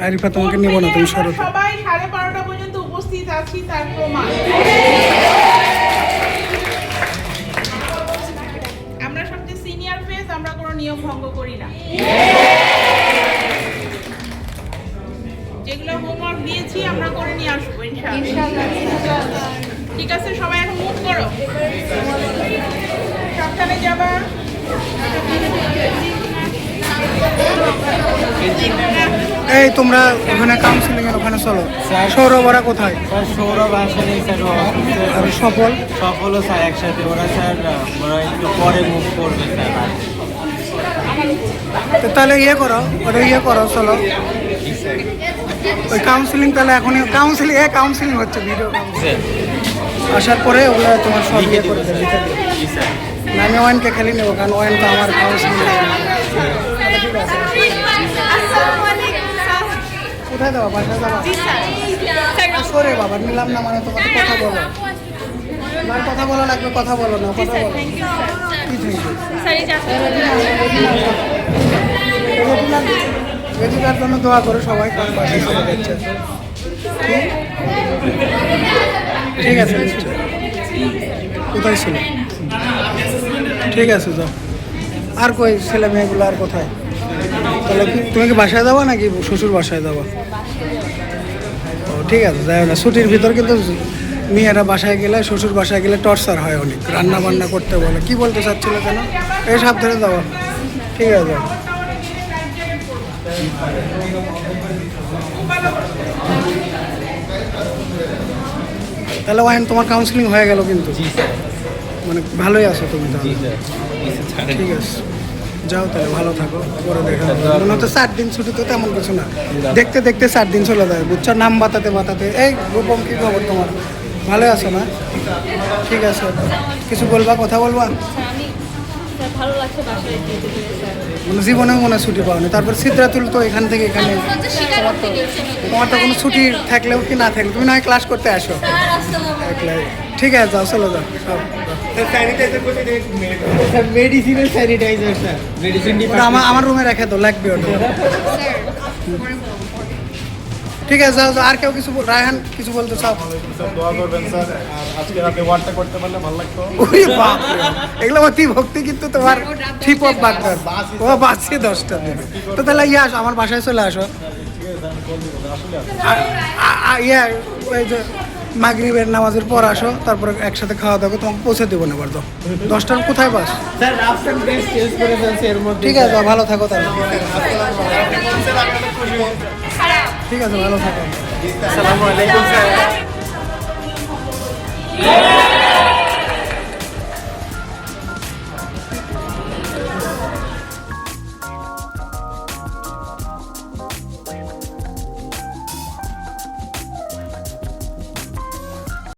আরিফা তোমাকে নিব না, তুমি সরো। সবাই 12:30 পর্যন্ত উপস্থিত আছি, তার প্রমাণ। আমরা সবচেয়ে সিনিয়র ফেজ, আমরা কোনো নিয়ম ভঙ্গ করি না। যেগুলো হোমওয়ার্ক দিয়েছি আমরা করে নিয়ে আসবো ইনশাআল্লাহ। ঠিক আছে, সবাই এখন মুভ করো, সাবধানে যাবা। এই তোমরা ওখানে কাউন্সিলিং এর ওখানে চলো। সৌরভ ওরা কোথায়? স্যার সৌরভ আসেনি স্যার, আর সফল সফলও স্যার একসাথে, ওরা স্যার ওরা একটু পরে মুভ করবে স্যার। তো তাহলে ইয়ে করো চলো ওই কাউন্সিলিং, তাহলে এখন কাউন্সিলিং হচ্ছে ভিডিও আসার পরে ওগুলো তোমার সব ইয়ে করে দেবে, লিখে দেবে। আমি ওয়াইনকে খেলে নেবো, কারণ ওয়াইন তো আমার কাউন্সিলিং। কোথায় দেওয়া? বাসায় দেওয়া? সরে বাবা, নিলাম না মানে তোমার কথা বলো, কথা বলা লাগবে, কথা বলো না, কথা বলো। কি রেজিকার জন্য দোয়া করে সবাই, কারণ বাসায় চলে যাচ্ছে। ঠিক আছে, কোথায় ছিল? ঠিক আছে যাও। আর কই ছেলে মেয়েগুলো আর কোথায়? তাহলে তুমি কি বাসায় যাবো নাকি শ্বশুর বাসায় যাবো? ও ঠিক আছে, যাই না। ছুটির ভিতর কিন্তু মেয়েরা বাসায় গেলে, শ্বশুর বাসায় গেলে টর্চার হয় অনেক, রান্না বান্না করতে বলে। কি বলতে চাচ্ছিল কেন? এই সাবধানে যাবো। ঠিক আছে, তাহলে ওয়াইন তোমার কাউন্সিলিং হয়ে গেল কিন্তু, মানে ভালোই আছো তুমি তাহলে। ঠিক আছে, যাও তাহলে, ভালো থাকো, পরে দেখা হবে। মনে হচ্ছে 4 দিন ছুটি, তো তেমন কিছু না, দেখতে দেখতে 4 দিন চলে যায়, বুঝছো? নাম বাতাতে। এই গোপম, কি খবর তোমার? ভালো আছো না? ঠিক আছে, কিছু বলবা, কথা বলবা? মানে জীবনেও মনে ছুটি পাওনি, তারপর সিদ্ধাতুল তো এখান থেকে এখানে, তোমার তো কোনো ছুটি থাকলেও কি না থাকলে তুমি নয় ক্লাস করতে আসো। ঠিক আছে, যাও, চলো যাও সব। মেডিসিনের স্যানিটাইজার স্যার, মেডিসিন আমার রুমে রেখে তো লাগবে ওটা। ঠিক আছে, যাও। আর কেউ কিছু রায়হান কিছু বলতে চাও? দোয়া করবেন স্যার, আর আজকে রাতে ওয়ার্ডটা করতে পারলে ভালো লাগতো। ওরে বাপ রে, এগুলো অতি ভক্তি, কিন্তু তোমার ঠিক অফ বাগদার ও বাঁচছে 10টা দিকে। তো তাহলে ইয়ে আসো, আমার বাসায় চলে আসো। ইয়ে ওই যে মাগরিবের নামাজের পর আসো, তারপরে একসাথে খাওয়া দাওয়া, তোমাকে পৌঁছে দেবো না। এবার 10টার কোথায় বাস? স্যার রাফসান বেস চেঞ্জ করে ফেলছে এর মধ্যে। ঠিক আছে, ভালো থাকো তাহলে। ঠিক আছে, ভালো থাকো। আসসালামু আলাইকুম স্যার।